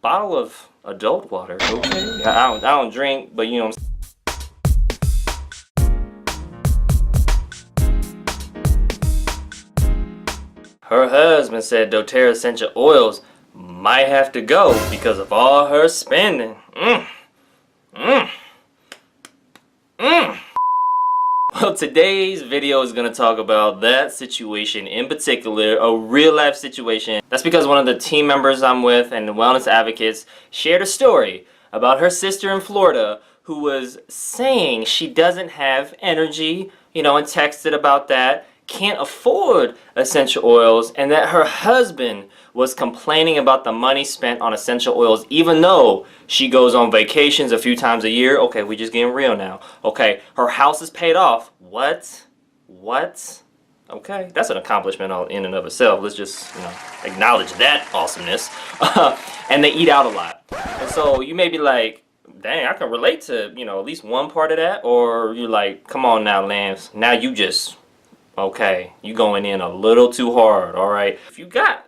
bottle of adult water. Okay. I don't drink, but you know what I'm saying. Her husband said doTERRA essential oils might have to go because of all her spending. Well, today's video is going to talk about that situation in particular, a real life situation. That's because one of the team members I'm with and the wellness advocates shared a story about her sister in Florida who was saying she doesn't have energy, and texted about that, can't afford essential oils, and that her husband was complaining about the money spent on essential oils even though she goes on vacations a few times a year. Okay, we just getting real now. Okay, her house is paid off. What? Okay, that's an accomplishment all in and of itself. Let's just, acknowledge that awesomeness. And they eat out a lot. And so you may be like, dang, I can relate to, at least one part of that. Or you're like, come on now, Lance. Now you just... okay, you going in a little too hard, all right? If you got,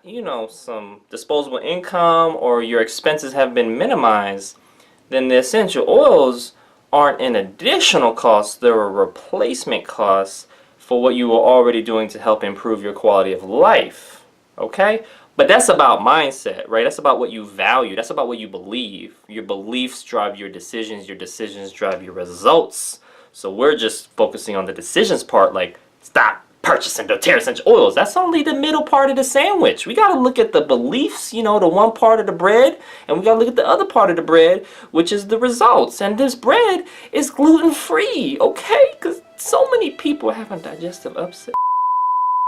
some disposable income or your expenses have been minimized, then the essential oils aren't an additional cost, they're a replacement cost for what you were already doing to help improve your quality of life, okay? But that's about mindset, right? That's about what you value. That's about what you believe. Your beliefs drive your decisions drive your results. So we're just focusing on the decisions part, like, stop purchasing doTERRA essential oils. That's only the middle part of the sandwich. We got to look at the beliefs, the one part of the bread, and we got to look at the other part of the bread, which is the results. And this bread is gluten-free, okay? Because so many people have a digestive upset.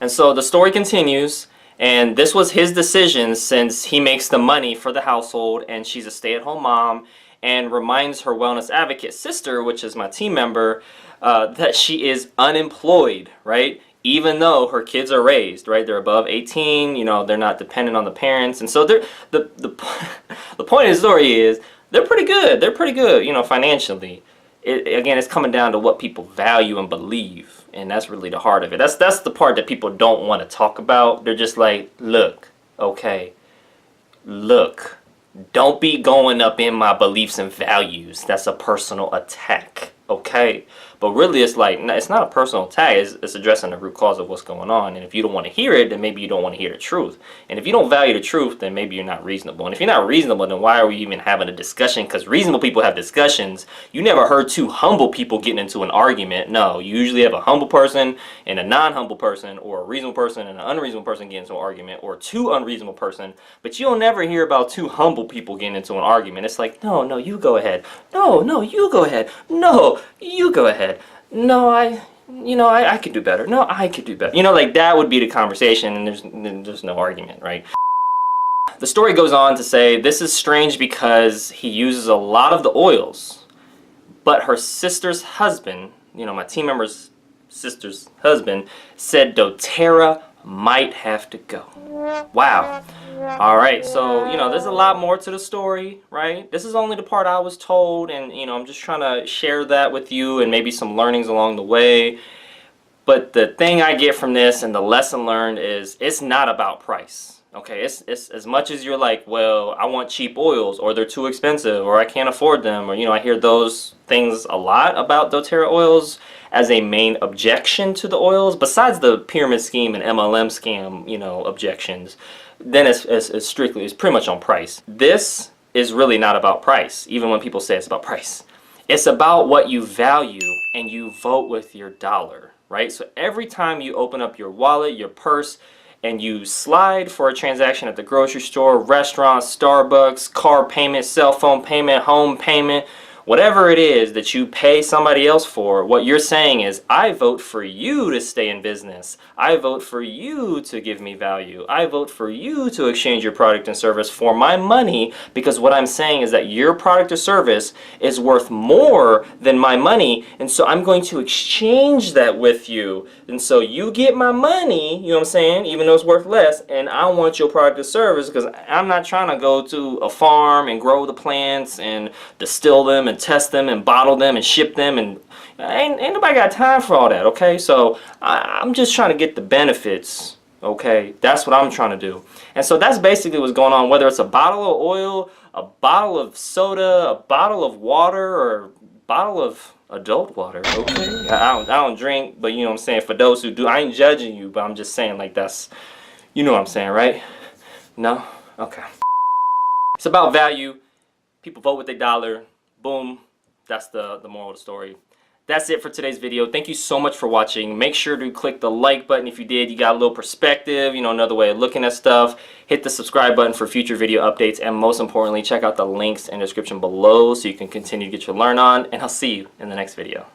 And so the story continues, and this was his decision since he makes the money for the household, and she's a stay-at-home mom, and reminds her wellness advocate sister, which is my team member, that she is unemployed, right? Even though her kids are raised, right? They're above 18, they're not dependent on the parents. And so the point of the story is they're pretty good. They're pretty good, financially. Again, it's coming down to what people value and believe. And that's really the heart of it. That's the part that people don't want to talk about. They're just like, look, okay, look, don't be going up in my beliefs and values. That's a personal attack, okay? But really, it's like, it's not a personal attack. It's addressing the root cause of what's going on. And if you don't want to hear it, then maybe you don't want to hear the truth. And if you don't value the truth, then maybe you're not reasonable. And if you're not reasonable, then why are we even having a discussion? Because reasonable people have discussions. You never heard two humble people getting into an argument. No, you usually have a humble person and a non-humble person, or a reasonable person and an unreasonable person getting into an argument, or two unreasonable person. But you'll never hear about two humble people getting into an argument. It's like, no, you go ahead. No, you go ahead. No, you go ahead. No, I could do better. No, I could do better. Like that would be the conversation, and there's no argument, right? The story goes on to say this is strange because he uses a lot of the oils, but her sister's husband, my team member's sister's husband, said doTERRA might have to go. Wow. All right, so there's a lot more to the story, right? This is only the part I was told, and I'm just trying to share that with you and maybe some learnings along the way. But the thing I get from this and the lesson learned is it's not about price. Okay, it's as much as you're like, well, I want cheap oils, or they're too expensive, or I can't afford them, or I hear those things a lot about doTERRA oils as a main objection to the oils, besides the pyramid scheme and MLM scam, objections. Then it's strictly, it's pretty much on price. This is really not about price, even when people say it's about price. It's about what you value, and you vote with your dollar, right? So every time you open up your wallet, your purse, and you slide for a transaction at the grocery store, restaurant, Starbucks, car payment, cell phone payment, home payment, whatever it is that you pay somebody else for, what you're saying is, I vote for you to stay in business. I vote for you to give me value. I vote for you to exchange your product and service for my money, because what I'm saying is that your product or service is worth more than my money, and so I'm going to exchange that with you. And so you get my money, you know what I'm saying, even though it's worth less, and I want your product or service because I'm not trying to go to a farm and grow the plants and distill them and test them and bottle them and ship them, and ain't nobody got time for all that, okay? So I'm just trying to get the benefits, okay? That's what I'm trying to do. And so that's basically what's going on, whether it's a bottle of oil, a bottle of soda, a bottle of water, or a bottle of adult water. Okay, I don't drink, but you know what I'm saying. For those who do, I ain't judging you, but I'm just saying like that's, you know what I'm saying, right? No, okay. It's about value. People vote with their dollar. Boom. That's the moral of the story. That's it for today's video. Thank you so much for watching. Make sure to click the like button if you did. You got a little perspective, you know, another way of looking at stuff. Hit the subscribe button for future video updates. And most importantly, check out the links in the description below so you can continue to get your learn on. And I'll see you in the next video.